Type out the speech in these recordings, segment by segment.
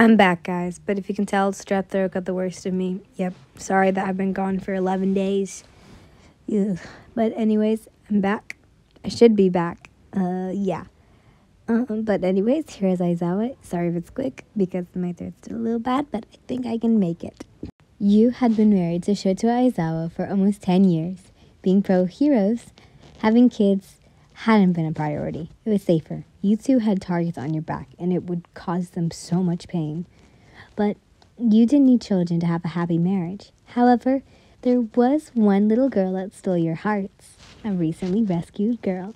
I'm back, guys, but if you can tell, strep throat got the worst of me. Yep, sorry that I've been gone for 11 days. Ugh. But anyways, I'm back. I should be back. Yeah. But anyways, here is Aizawa. Sorry if it's quick, because my throat's still a little bad, but I think I can make it. You had been married to Shoto Aizawa for almost 10 years. Being pro-heroes, having kids hadn't been a priority. It was safer. You two had targets on your back, and it would cause them so much pain. But you didn't need children to have a happy marriage. However, there was one little girl that stole your hearts, a recently rescued girl.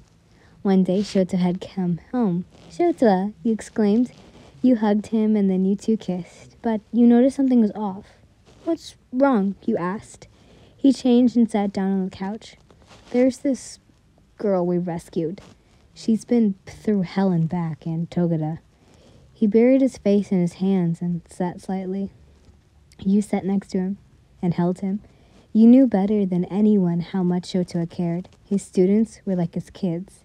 One day, Shoto had come home. "Shoto," you exclaimed. You hugged him, and then you two kissed. But you noticed something was off. "What's wrong?" you asked. He changed and sat down on the couch. "There's this girl we rescued. She's been through hell and back in Togata." He buried his face in his hands and sat slightly. You sat next to him and held him. You knew better than anyone how much Shoto cared. His students were like his kids.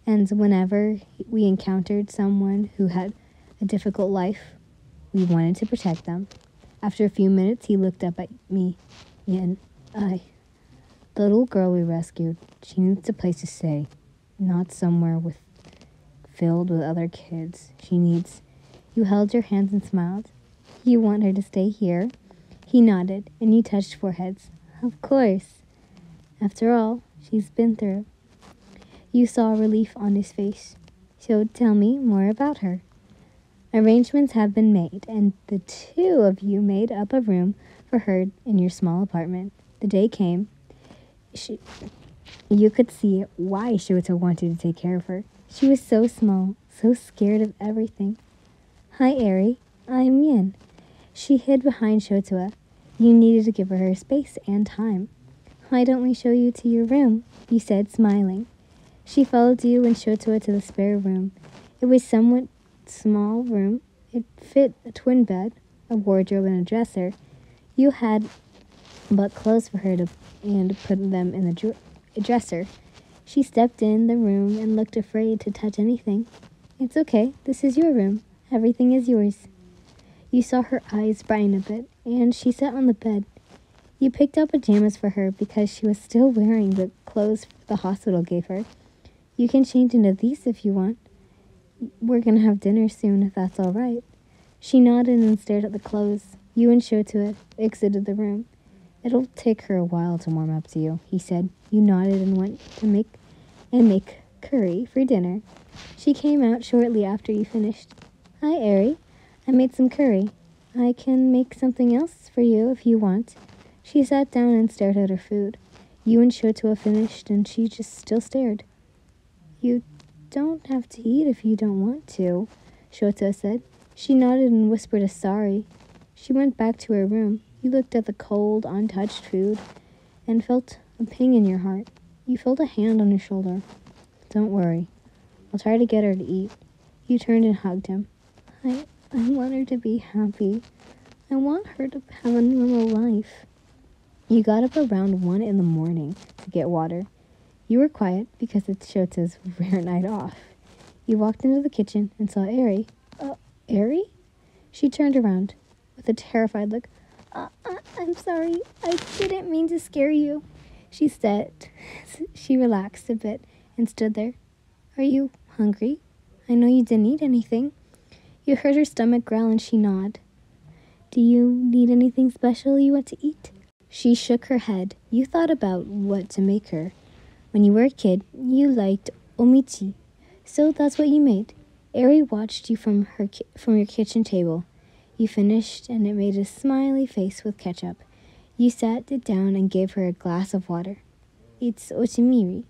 And whenever we encountered someone who had a difficult life, we wanted to protect them. After a few minutes, he looked up at me and the little girl we rescued, she needs a place to stay, not somewhere filled with other kids. You held your hands and smiled. "You want her to stay here?" He nodded, and you touched foreheads. "Of course. After all, she's been through." You saw relief on his face. "So tell me more about her." "Arrangements have been made, and the two of you made up a room for her in your small apartment. The day came. You could see why Shoto wanted to take care of her. She was so small, so scared of everything." "Hi, Eri. I'm Yin." She hid behind Shoto. You needed to give her space and time. "Why don't we show you to your room?" you said, smiling. She followed you and Shoto to the spare room. It was somewhat small room. It fit a twin bed, a wardrobe, and a dresser. You had but clothes for her and put them in the dresser. She stepped in the room and looked afraid to touch anything. "It's okay. This is your room. Everything is yours." You saw her eyes brighten a bit, and she sat on the bed. You picked up pajamas for her because she was still wearing the clothes the hospital gave her. "You can change into these if you want. We're going to have dinner soon, if that's all right." She nodded and stared at the clothes. You and Shoto exited the room. "It'll take her a while to warm up to you," he said. You nodded and went to make curry for dinner. She came out shortly after you finished. "Hi, Eri. I made some curry. I can make something else for you if you want." She sat down and stared at her food. You and Shoto finished, and she just still stared. "You don't have to eat if you don't want to," Shoto said. She nodded and whispered a sorry. She went back to her room. You looked at the cold, untouched food and felt a pang in your heart. You felt a hand on your shoulder. "Don't worry. I'll try to get her to eat." You turned and hugged him. I want her to be happy. I want her to have a normal life." You got up around 1 in the morning to get water. You were quiet because it's Shoto's rare night off. You walked into the kitchen and saw Eri. Eri?" She turned around with a terrified look. I'm sorry. I didn't mean to scare you," she said. She relaxed a bit and stood there. "Are you hungry? I know you didn't eat anything." You heard her stomach growl and she nodded. "Do you need anything special you want to eat?" She shook her head. You thought about what to make her. When you were a kid, you liked omichi, so that's what you made. Eri watched you from your kitchen table. You finished, and it made a smiley face with ketchup. You sat it down and gave her a glass of water. "It's ochimiri.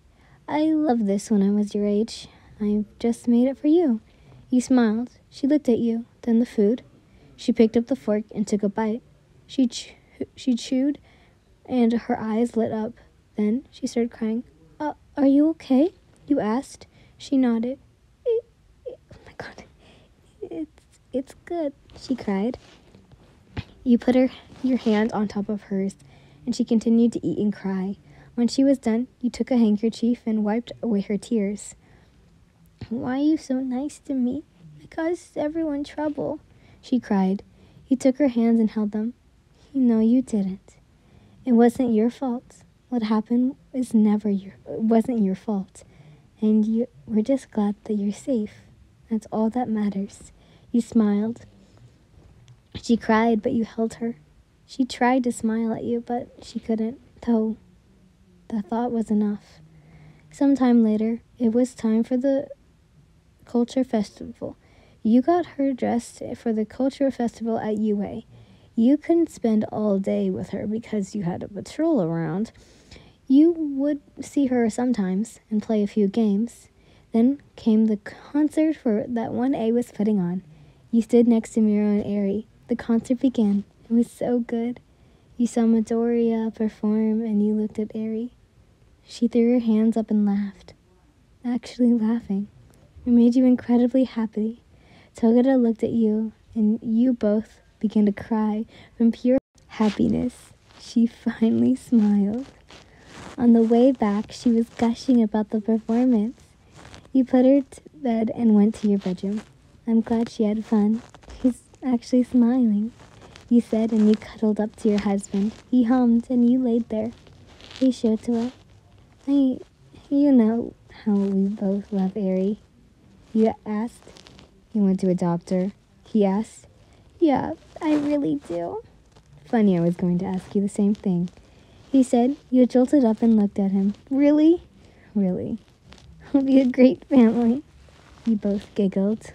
I loved this when I was your age. I just made it for you." You smiled. She looked at you, then the food. She picked up the fork and took a bite. She chewed, and her eyes lit up. Then she started crying. Are you okay?" you asked. She nodded. Oh my God. It's good," she cried. You put your hand on top of hers, and she continued to eat and cry. When she was done, you took a handkerchief and wiped away her tears. "Why are you so nice to me? I caused everyone trouble." She cried. You took her hands and held them. No, you didn't. It wasn't your fault. What happened wasn't your fault. And we're just glad that you're safe. That's all that matters. You smiled. She cried, but you held her. She tried to smile at you, but she couldn't, though the thought was enough. Sometime later, it was time for the culture festival. You got her dressed for the culture festival at UA. You couldn't spend all day with her because you had a patrol around. You would see her sometimes and play a few games. Then came the concert that 1A was putting on. You stood next to Miro and Eri. The concert began. It was so good. You saw Midoriya perform and you looked at Eri. She threw her hands up and laughed. Actually laughing. It made you incredibly happy. Togeda looked at you and you both began to cry from pure happiness. She finally smiled. On the way back, she was gushing about the performance. You put her to bed and went to your bedroom. I'm glad she had fun. She's actually smiling, you said, and you cuddled up to your husband. He hummed, and you laid there. Hey, Shotoa, you know how we both love Eri. You asked. You want to adopt her? He asked. Yeah, I really do. Funny, I was going to ask you the same thing. He said. You jolted up and looked at him. Really? Really. We'll be a great family. You both giggled.